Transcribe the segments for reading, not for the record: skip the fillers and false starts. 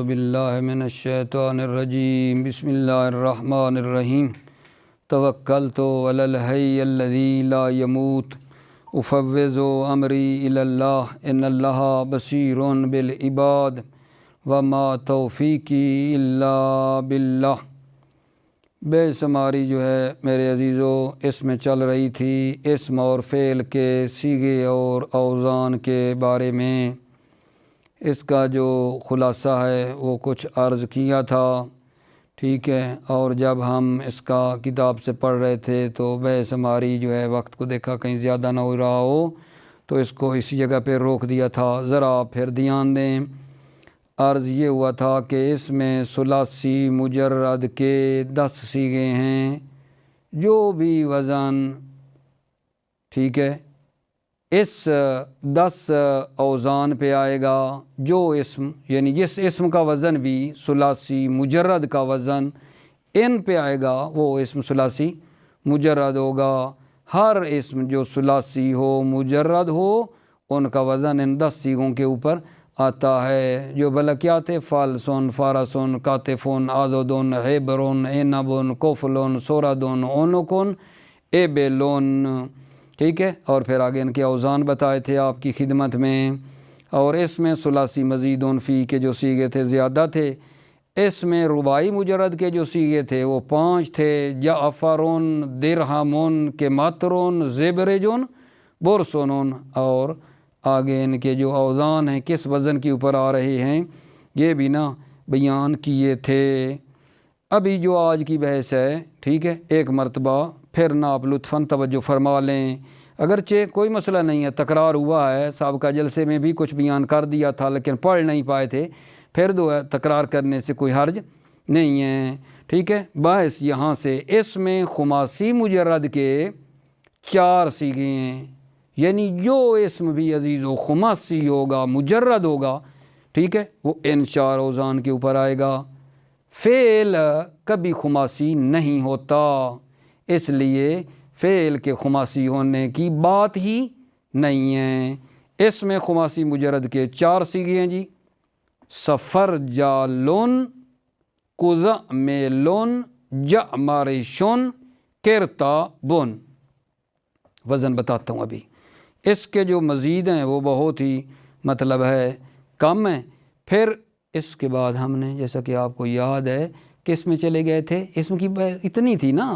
باللہ من الشیطان الرجیم بسم اللہ الرحمن الرحیم توکلت علی الحی الذی لا یموت افوض امری الی اللہ ان اللہ بصیر بالعباد وما توفیقی الا باللہ۔ بے شماری جو ہے میرے عزیزو اس میں چل رہی تھی اسم اور فعل کے صیغے اور اوزان کے بارے میں۔ اس کا جو خلاصہ ہے وہ کچھ عرض کیا تھا، ٹھیک ہے، اور جب ہم اس کا کتاب سے پڑھ رہے تھے تو بے شماری جو ہے وقت کو دیکھا کہیں زیادہ نہ ہو رہا ہو تو اس کو اسی جگہ پہ روک دیا تھا۔ ذرا پھر دھیان دیں، عرض یہ ہوا تھا کہ اس میں ثلاثی مجرد کے 10 صیغے ہیں۔ جو بھی وزن، ٹھیک ہے، اس 10 اوزان پہ آئے گا، جو اسم یعنی جس اسم کا وزن بھی ثلاثی مجرد کا وزن ان پہ آئے گا وہ اسم ثلاثی مجرد ہوگا۔ ہر اسم جو ثلاثی ہو مجرد ہو ان کا وزن ان 10 صیغوں کے اوپر آتا ہے، جو بھلا کیا تھے؟ فالسون، فارسون، کاتفون، آدودون، حیبرون، اینبون، کوفلون، سورادون، اونکون، ایبیلون، ٹھیک ہے، اور پھر آگے ان کے اوزان بتائے تھے آپ کی خدمت میں۔ اور اس میں ثلاثی مزیدون فی کے جو صیغے تھے زیادہ تھے۔ اس میں رباعی مجرد کے جو صیغے تھے وہ 5 تھے، جعفرون، درہمون، کماترون، زبرجون، برسونون، اور آگے ان کے جو اوزان ہیں کس وزن کے اوپر آ رہے ہیں یہ بھی نا بیان کیے تھے۔ ابھی جو آج کی بحث ہے، ٹھیک ہے، ایک مرتبہ پھر نا آپ لطفاً توجہ فرما لیں، اگرچہ کوئی مسئلہ نہیں ہے، تکرار ہوا ہے، سابقہ جلسے میں بھی کچھ بیان کر دیا تھا لیکن پڑھ نہیں پائے تھے، پھر تکرار کرنے سے کوئی حرج نہیں ہے، ٹھیک ہے۔ باعث یہاں سے اس میں خماسی مجرد کے 4 صیغے ہیں، یعنی جو اسم بھی عزیز و خماسی ہوگا مجرد ہوگا، ٹھیک ہے، وہ ان 4 اوزان کے اوپر آئے گا۔ فعل کبھی خماسی نہیں ہوتا، اس لیے فعل کے خماسی ہونے کی بات ہی نہیں ہے۔ اس میں خماسی مجرد کے 4 صیغے ہیں جی، سفرجالون، قزعملون، جعمرشون، کرتابون۔ وزن بتاتا ہوں ابھی، اس کے جو مزید ہیں وہ بہت ہی مطلب ہے کم ہیں۔ پھر اس کے بعد ہم نے جیسا کہ آپ کو یاد ہے کس میں چلے گئے تھے، اسم کی اتنی تھی نا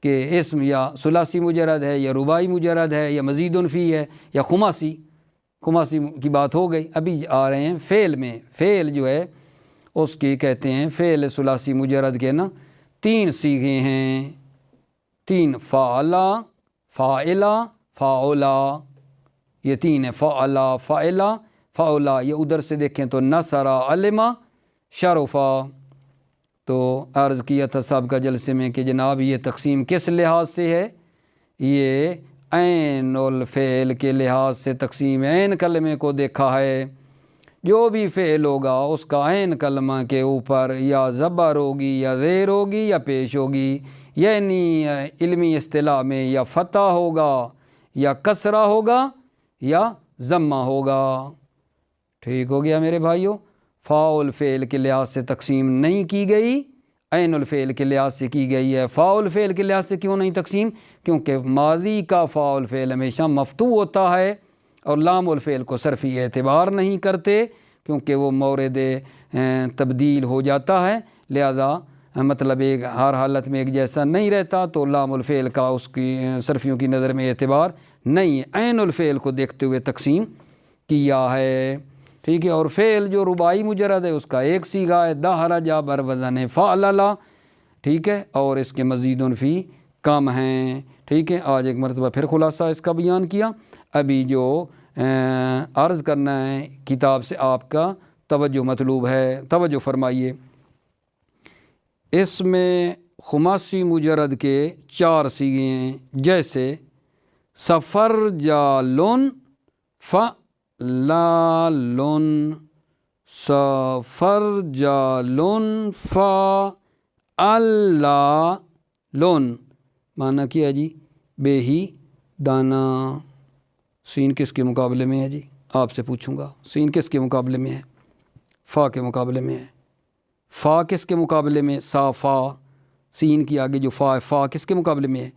کہ اسم یا ثلاثی مجرد ہے یا رباعی مجرد ہے یا مزید فی ہے یا خماسی کی بات ہو گئی۔ ابھی آ رہے ہیں فعل میں۔ فعل جو ہے اس کی کہتے ہیں فعل ثلاثی مجرد کے نا 3 صیغے ہیں، 3، فعلا، فاعلا، فاعلا، یہ 3 ہیں، فعلا، فاعلا، فاعلا۔ یہ ادھر سے دیکھیں تو نصرا، علما، شرفا۔ تو عرض کیا تھا سابقہ جلسے میں کہ جناب یہ تقسیم کس لحاظ سے ہے؟ یہ عین الفعل کے لحاظ سے تقسیم ہے۔ عین کلمے کو دیکھا ہے، جو بھی فعل ہوگا اس کا عین کلمہ کے اوپر یا زبر ہوگی یا زیر ہوگی یا پیش ہوگی، یعنی علمی اصطلاح میں یا فتح ہوگا یا کسرہ ہوگا یا ضمہ ہوگا۔ ٹھیک ہو گیا میرے بھائیو؟ فاء الفعل کے لحاظ سے تقسیم نہیں کی گئی، عین الفعل کے لحاظ سے کی گئی ہے۔ فاء الفعل کے لحاظ سے کیوں نہیں تقسیم؟ کیونکہ ماضی کا فاء الفعل ہمیشہ مفتوح ہوتا ہے اور لام الفعل کو صرفی اعتبار نہیں کرتے کیونکہ وہ مورد تبدیل ہو جاتا ہے، لہذا مطلب ایک ہر حالت میں ایک جیسا نہیں رہتا، تو لام الفعل کا اس کی صرفیوں کی نظر میں اعتبار نہیں ہے۔ عین الفعل کو دیکھتے ہوئے تقسیم کیا ہے، ٹھیک ہے۔ اور فعل جو رباعی مجرد ہے اس کا 1 صیغہ ہے، دحرجا بر وزن فعللا، ٹھیک ہے، اور اس کے مزیدون فی کم ہیں، ٹھیک ہے۔ آج ایک مرتبہ پھر خلاصہ اس کا بیان کیا۔ ابھی جو عرض کرنا ہے کتاب سے آپ کا توجہ مطلوب ہے، توجہ فرمائیے۔ اس میں خماسی مجرد کے 4 صیغے ہیں، جیسے سفرجالون، فعلالون، سفرجالون، فعلالون۔ معنی کیا جی؟ بے ہی دانا۔ سین کس کے مقابلے میں ہے جی؟ آپ سے پوچھوں گا، سین کس کے مقابلے میں ہے؟ فا کے مقابلے میں ہے، فا کس کے مقابلے میں؟ سا فا، سین کی آگے جو فا ہے، فا کس کے مقابلے میں ہے؟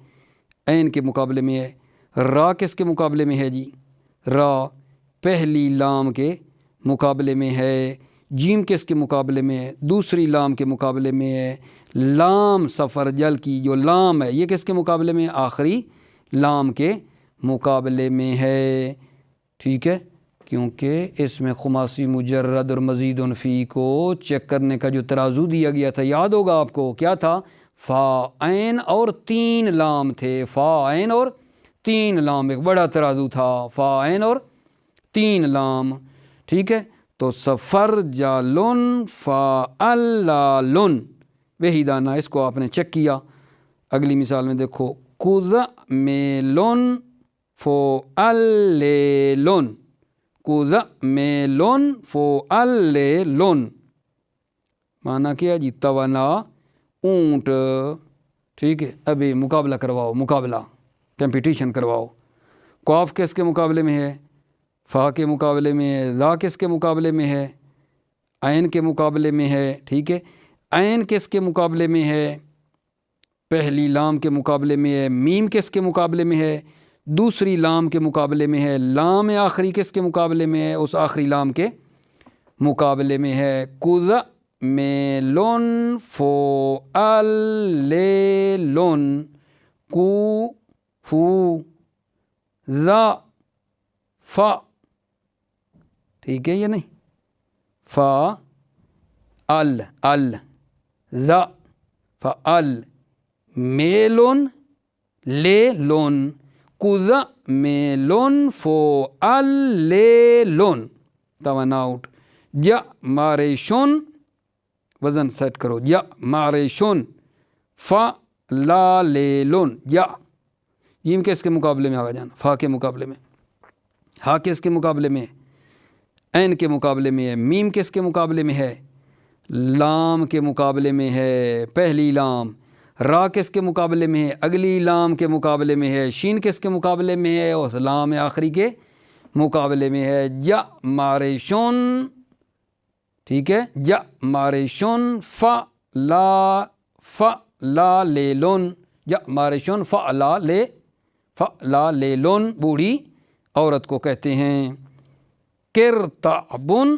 عین کے مقابلے میں ہے۔ را کس کے مقابلے میں ہے جی؟ را پہلی لام کے مقابلے میں ہے۔ جیم کس کے مقابلے میں ہے؟ دوسری لام کے مقابلے میں ہے۔ لام سفر جل کی جو لام ہے یہ کس کے مقابلے میں؟ آخری لام کے مقابلے میں ہے، ٹھیک ہے، کیونکہ اس میں خماسی مجرد اور مزید فی کو چیک کرنے کا جو ترازو دیا گیا تھا یاد ہوگا آپ کو، کیا تھا؟ فا عین اور 3 لام تھے، فا عین اور 3 لام، ایک بڑا ترازو تھا، فا عین اور 3 لام، ٹھیک ہے۔ تو سفر جالن فعلالن، وہی دانہ، اس کو آپ نے چیک کیا۔ اگلی مثال میں دیکھو، کذ میلن فعلیلن، کذ میلن فعلیلن، معنی کیا جی؟ توانا اونٹ، ٹھیک ہے۔ ابھی مقابلہ کرواؤ، مقابلہ کمپٹیشن کرواؤ۔ قاف کس کے مقابلے میں ہے؟ فا کے مقابلے میں ہے۔ ذا کس کے مقابلے میں ہے؟ عین کے مقابلے میں ہے، ٹھیک ہے۔ عین کس کے مقابلے میں ہے؟ پہلی لام کے مقابلے میں ہے۔ میم کس کے مقابلے میں ہے؟ دوسری لام کے مقابلے میں ہے۔ لام آخری کس کے مقابلے میں ہے؟ اس آخری لام کے مقابلے میں ہے۔ کذ میلن فعلیلن، کو فو ذا فا، ٹھیک ہے یا نہیں؟ فا ال ذا فعل میلن لیلن، کذ میلن فعلیلن، توان آؤٹ۔ جا ماریشن، وزن سیٹ کرو، جا ماریشن فعلیلن، جا جیم کس کے مقابلے میں آگا جانا؟ فا کے مقابلے میں۔ ہا کس کے مقابلے میں؟ عین کے مقابلے میں ہے۔ میم کس کے مقابلے میں ہے؟ لام کے مقابلے میں ہے، پہلی لام۔ را کس کے مقابلے میں ہے؟ اگلی لام کے مقابلے میں ہے۔ شین کس کے مقابلے میں ہے؟ اس لام آخری کے مقابلے میں ہے۔ جا ماریشن، ٹھیک ہے، جا ماریشن فعلیلن، جا ماریشن فعلیلن، بوڑھی عورت کو کہتے ہیں۔ کرتعبن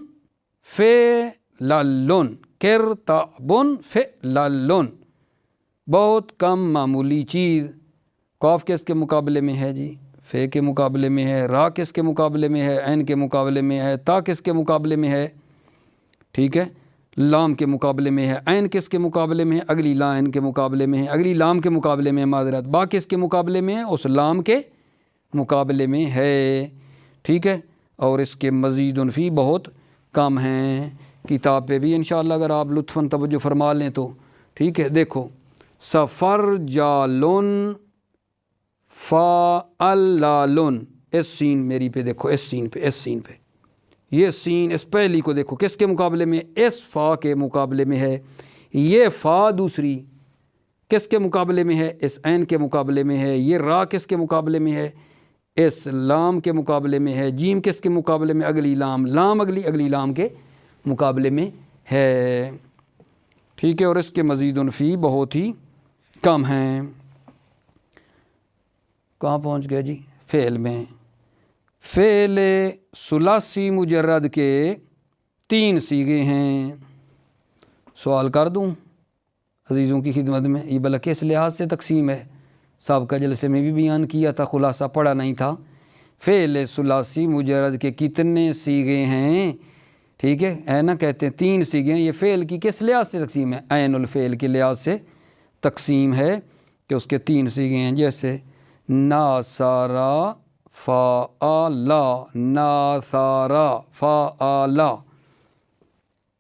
فعللن، کرتعبن فعللن، بہت کم معمولی چیز۔ قاف کس کے مقابلے میں ہے جی؟ فے کے مقابلے میں ہے۔ را کس کے مقابلے میں ہے؟ عین کے مقابلے میں ہے۔ تا کس کے مقابلے میں ہے؟ ٹھیک ہے، لام کے مقابلے میں ہے۔ عین کس کے مقابلے میں ہے؟ اگلی لام کے مقابلے میں ہے، اگلی لام کے مقابلے میں ہے، معذرت۔ با کس کے مقابلے میں ہے؟ اس لام کے مقابلے میں ہے، ٹھیک ہے۔ اور اس کے مزید فی بہت کم ہیں، کتاب پہ بھی انشاءاللہ اگر آپ لطفاً توجہ فرما لیں تو، ٹھیک ہے۔ دیکھو، سفر جالن فعلالن، اس سین میری پہ دیکھو، اس سین پہ، اس سین پہ، یہ سین اس پہلی کو دیکھو کس کے مقابلے میں؟ اس فا کے مقابلے میں ہے۔ یہ فا دوسری کس کے مقابلے میں ہے؟ اس عین کے مقابلے میں ہے۔ یہ را کس کے مقابلے میں ہے؟ اس لام کے مقابلے میں ہے۔ جیم کس کے مقابلے میں؟ اگلی لام، لام اگلی لام کے مقابلے میں ہے، ٹھیک ہے۔ اور اس کے مزید فی بہت ہی کم ہیں۔ کہاں پہنچ گئے جی؟ فعل میں۔ فعل ثلاثی مجرد کے 3 صیغے ہیں۔ سوال کر دوں عزیزوں کی خدمت میں، یہ بلکہ اس لحاظ سے تقسیم ہے، سابقہ جلسے میں بھی بیان کیا تھا، خلاصہ پڑھا نہیں تھا۔ فعل ثلاثی مجرد کے کتنے صیغے ہیں؟ ٹھیک ہے نا، کہتے ہیں 3 صیغے ہیں۔ یہ فعل کی کس لحاظ سے تقسیم ہے؟ عین الفعل کے لحاظ سے تقسیم ہے کہ اس کے 3 صیغے ہیں، جیسے ناصارا فعلا، ناصارا فعلا،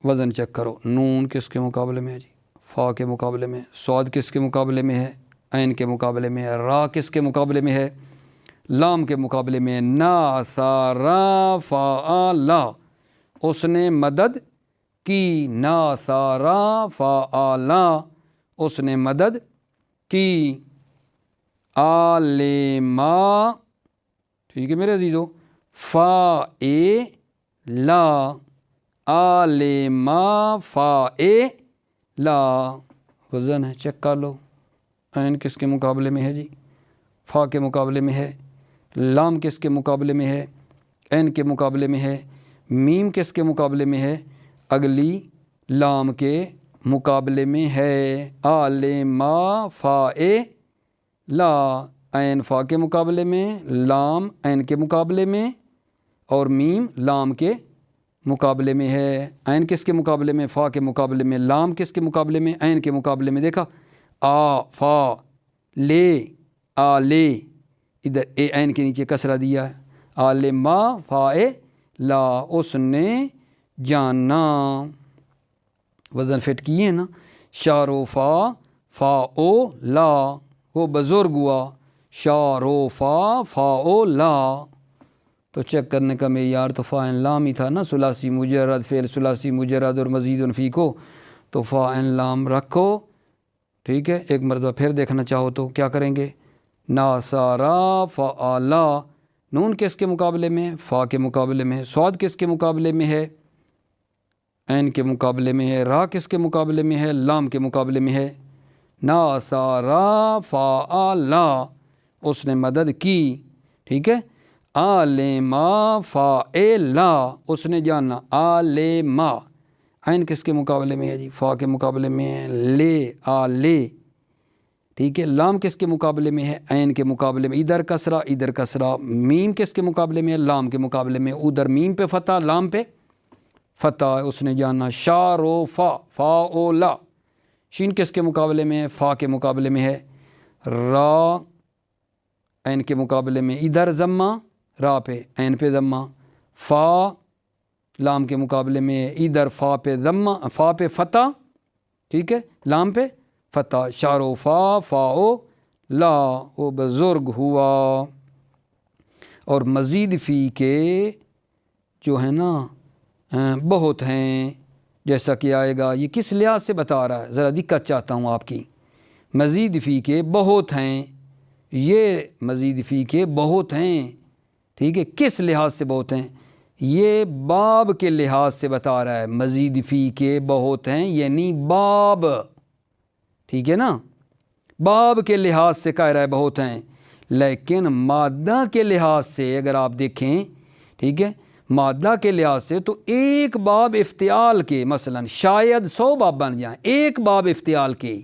وزن چیک کرو۔ نون کس کے مقابلے میں ہے جی؟ فا کے مقابلے میں۔ صاد کس کے مقابلے میں ہے؟ عین کے مقابلے میں ہے۔ را کس کے مقابلے میں ہے؟ لام کے مقابلے میں۔ ناصارا فعلا، اس نے مدد کی، ناصارا فعلا، اس نے مدد کی۔ عالما، ٹھیک ہے میرے عزیزو، فاعلا، عالما فاعلا، لا وزن ہے، چیک کر لو، عین کس کے مقابلے میں ہے جی؟ فا کے مقابلے میں ہے۔ لام کس کے مقابلے میں ہے؟ عین کے مقابلے میں ہے۔ میم کس کے مقابلے میں ہے؟ اگلی لام کے مقابلے میں ہے۔ عالما فا لا، عین فا کے مقابلے میں، لام عین کے مقابلے میں، اور میم لام کے مقابلے میں ہے۔ عین کس کے مقابلے میں؟ فا کے مقابلے میں۔ لام کس کے مقابلے میں؟ عین کے مقابلے میں۔ دیکھا، آ فا لے، آ لے، ادھر اے عین کے نیچے کسرہ دیا ہے۔ عالما فا لا، اس نے جانا، وزن فٹ کیے ہیں نا۔ شارو فا فا او لا، وہ بزرگ ہوا، شارو فا فا او لا۔ تو چیک کرنے کا معیار تو فاعل لام ہی تھا نا، ثلاثی مجرد فعل ثلاثی مجرد اور مزید فی کو، تو فاعل لام رکھو، ٹھیک ہے۔ ایک مرتبہ پھر دیکھنا چاہو تو کیا کریں گے؟ ناصارا فعلا، نون کس کے مقابلے میں؟ فا کے مقابلے میں۔ صاد کس کے مقابلے میں ہے؟ عین کے مقابلے میں ہے۔ را کس کے مقابلے میں ہے؟ لام کے مقابلے میں ہے۔ ناصارا فعلا، اس نے مدد کی، ٹھیک ہے۔ عالما فاعلا، اس نے جانا، عالما، عین کس کے مقابلے میں ہے جی؟ فا کے مقابلے میں ہے۔ لے، آلے، ٹھیک ہے۔ لام کس کے مقابلے میں ہے؟ عین کے مقابلے میں، ادھر کسرہ ادھر کسرہ۔ میم کس کے مقابلے میں ہے؟ لام کے مقابلے میں، ادھر میم پہ فتح لام پہ فتح، اس نے جانا۔ شارو فا فا او لا، شین کس کے مقابلے میں ہے؟ فا کے مقابلے میں ہے۔ را عین کے مقابلے میں، ادھر ضمہ را پہ عین پہ ضمہ۔ فا لام کے مقابلے میں، ادھر فا پہ ضمہ، فا پہ فتح، ٹھیک ہے، لام پہ فتح۔ شارو فا فا او لا، وہ بزرگ ہوا۔ اور مزید فی کے جو ہے نا بہت ہیں، جیسا کہ آئے گا۔ یہ کس لحاظ سے بتا رہا ہے؟ ذرا دقت چاہتا ہوں آپ کی۔ مزید فی کے بہت ہیں، یہ مزید فی کے بہت ہیں، ٹھیک ہے۔ کس لحاظ سے بہت ہیں؟ یہ باب کے لحاظ سے بتا رہا ہے۔ مزید فی کے بہت ہیں یعنی باب، ٹھیک ہے نا، باب کے لحاظ سے کہہ رہا ہے بہت ہیں۔ لیکن مادہ کے لحاظ سے اگر آپ دیکھیں، ٹھیک ہے، مادہ کے لحاظ سے تو ایک باب افتعال کے، مثلا شاید 100 باب بن جائیں، ایک باب افتعال کے،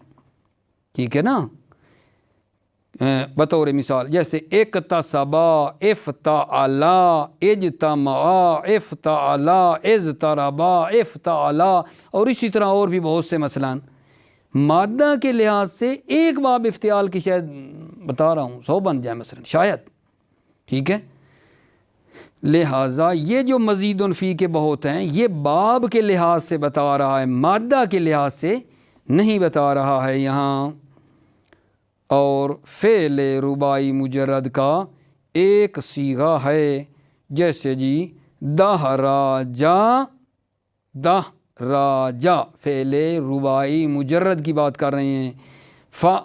ٹھیک ہے نا۔ بطور مثال جیسے اکتسبا، افتعلا، اجتمعا، افتعلا، اضطربا، افتعلا، اور اسی طرح اور بھی بہت سے مثلا مادہ کے لحاظ سے ایک باب افتعال کی، شاید بتا رہا ہوں 100 بن جائے مثلا، شاید، ٹھیک ہے۔ لہٰذا یہ جو مزید فی کے بہت ہیں، یہ باب کے لحاظ سے بتا رہا ہے، مادہ کے لحاظ سے نہیں بتا رہا ہے یہاں۔ اور فعل رباعی مجرد کا ایک صیغہ ہے، جیسے جی دہراجا، دہراجا، فعل رباعی مجرد کی بات کر رہے ہیں۔ فا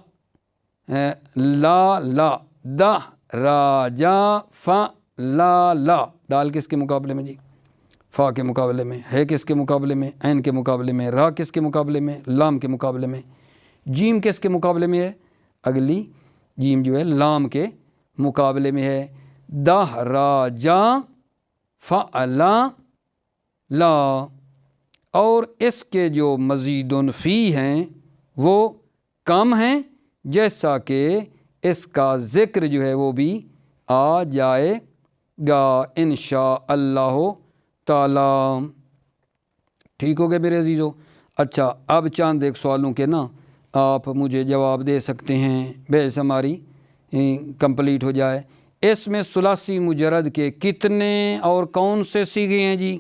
لا لا، دہراجا فا لا لا، دال کس کے مقابلے میں جی؟ فا کے مقابلے میں۔ ہے کس کے مقابلے میں؟ عین کے مقابلے میں۔ را کس کے مقابلے میں؟ لام کے مقابلے میں۔ جیم کس کے مقابلے میں ہے؟ اگلی جیم جو ہے لام کے مقابلے میں ہے۔ دہراجا فعلا لا، اور اس کے جو مزید فی ہیں وہ کم ہیں، جیسا کہ اس کا ذکر جو ہے وہ بھی آ جائے گا انشاء اللہ تعالی۔ ٹھیک ہو گئے میرے عزیزو؟ اچھا، اب چاند ایک سوالوں کے نا آپ مجھے جواب دے سکتے ہیں، بحث ہماری کمپلیٹ ہو جائے۔ اس میں ثلاثی مجرد کے کتنے اور کون سے صیغے ہیں جی؟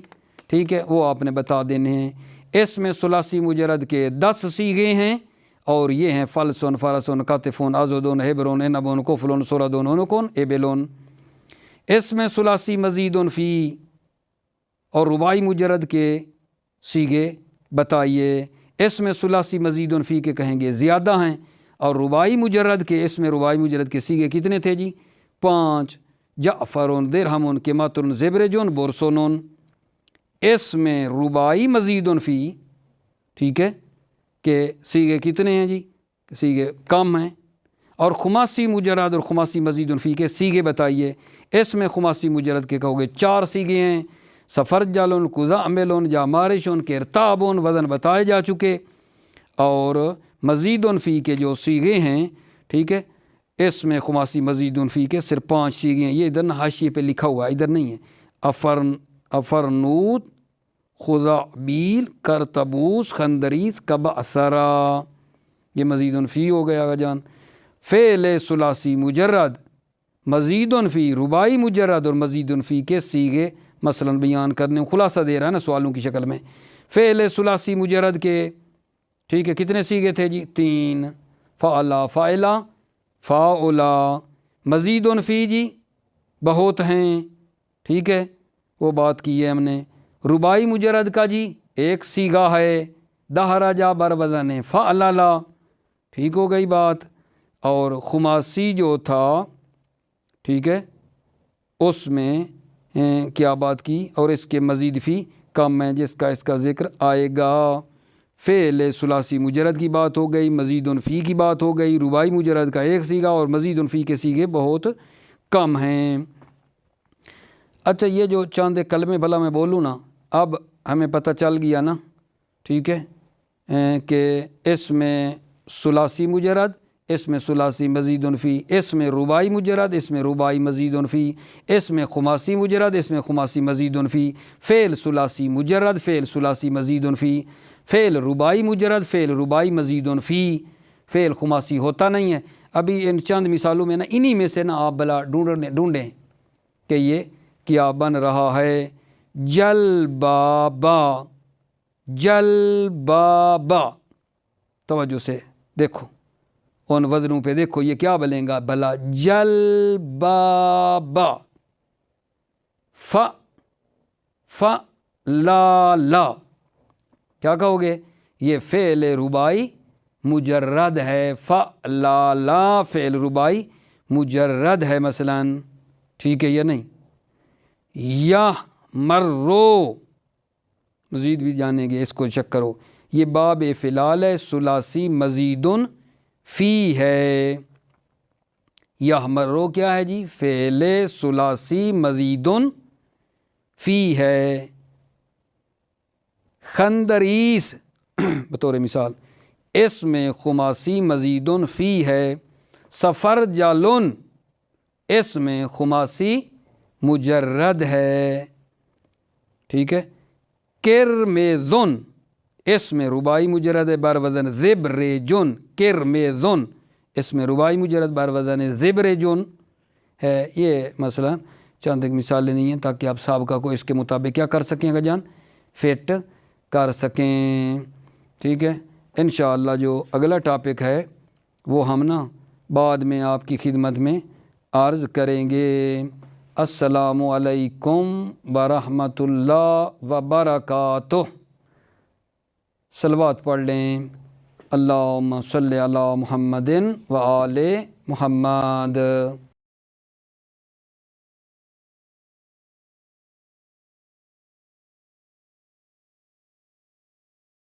ٹھیک ہے، وہ آپ نے بتا دینے ہیں۔ اس میں ثلاثی مجرد کے 10 صیغے ہیں، اور یہ ہیں فلسن، فرسن، قطفن، ازدن، حبرن، انبن، کفلن، سردن، انکن، ابلن۔ اس میں ثلاثی مزید فی اور رباعی مجرد کے صیغے بتائیے۔ اس میں ثلاثی مزید فی کے کہیں گے زیادہ ہیں، اور رباعی مجرد کے، اس میں رباعی مجرد کے صیغے کتنے تھے جی؟ 5۔ جعفرن، درہمن، قیمتن، زبرجن، برسنن۔ اس میں رباعی مزید فی، ٹھیک ہے، کہ سیغے کتنے ہیں جی؟ سیغے کم ہیں. اور خماسی مجرد اور خماسی مزید فی کے سیغے بتائیے. اس میں خماسی مجرد کے کہو گے 4 سیغے ہیں. سفرجل، قزعمل، جامارش، کرتاب، وزن بتائے جا چکے. اور مزید فی کے جو سیغے ہیں، ٹھیک ہے، اس میں خماسی مزید فی کے صرف 5 سیغے ہیں. یہ ادھر حاشیے پہ لکھا ہوا ہے، ادھر نہیں ہے. افرنوت، خزعبیل، کرتبوس، خندریس، کبعثرا، یہ مزید فی ہو گیا آقا جان. فعل ثلاثی مجرد مزید فی، رباعی مجرد اور مزید فی کے سیغے مثلا بیان کرنے، خلاصہ دے رہا ہے نا سوالوں کی شکل میں. فعل ثلاثی مجرد کے، ٹھیک ہے، کتنے سیغے تھے جی؟ 3. فعلا، فعلا، فاعلا. مزید فی جی بہت ہیں، ٹھیک ہے، وہ بات کی ہے ہم نے. رباعی مجرد کا جی 1 سیغہ ہے، دہرجا بر وزن فعللا، ٹھیک ہو گئی بات. اور خماسی جو تھا، ٹھیک ہے، اس میں کیا بات کی، اور اس کے مزید فی کم ہے جس کا اس کا ذکر آئے گا. فعل ثلاثی مجرد کی بات ہو گئی، مزید فی کی بات ہو گئی. رباعی مجرد کا 1 سیغہ اور مزید فی کے سیغے بہت کم ہیں. اچھا، یہ جو چاند کلمے بھلا میں بولوں نا، اب ہمیں پتہ چل گیا نا، ٹھیک ہے، کہ اس میں ثلاثی مجرد، اس میں ثلاثی مزید فی، اس میں رباعی مجرد، اس میں رباعی مزید فی، اس میں خماسی مجرد، اس میں خماسی مزید فی. فعل ثلاثی مجرد، فعل ثلاثی مزید فی. فعل رباعی مجرد، فعل رباعی مزید فی. فعل خماسی ہوتا نہیں ہے. ابھی ان چند مثالوں میں نا، انہی میں سے نا آپ بلا ڈھونڈیں کہ یہ کیا بن رہا ہے. جلبابا، جلبابا، توجہ سے دیکھو ان وزنوں پہ، دیکھو یہ کیا بلیں گا بلا. جلبابا، لا لا، کیا کہو گے؟ یہ فعل رباعی مجرد ہے. لا فعل رباعی مجرد ہے مثلا، ٹھیک ہے یا نہیں؟ یا مرو، مزید بھی جانیں گے، اس کو چیک کرو. یہ باب فلال ہے، ثلاثی مزید فی ہے. یا مرو کیا ہے جی؟ فعل ثلاثی مزید فی ہے. خندریس بطور مثال، اس میں خماسی مزید فی ہے. سفرجلن، اس میں خماسی مجرد ہے، ٹھیک ہے. کرمیزن، اس میں رباعی مجرد ہے بر وزن زبرجن. کرمیزن، اس میں رباعی مجرد بر وزن زبرجن ہے. یہ مثلا چند ایک مثالیں نہیں ہیں تاکہ آپ سابقہ کو اس کے مطابق کیا کر سکیں گا جان، فٹ کر سکیں، ٹھیک ہے. انشاءاللہ جو اگلا ٹاپک ہے وہ ہم نا بعد میں آپ کی خدمت میں عرض کریں گے. السلام علیکم ورحمۃ اللہ وبرکاتہ. صلوات پڑھ لیں. اللہم صلی علی محمد و آل محمد.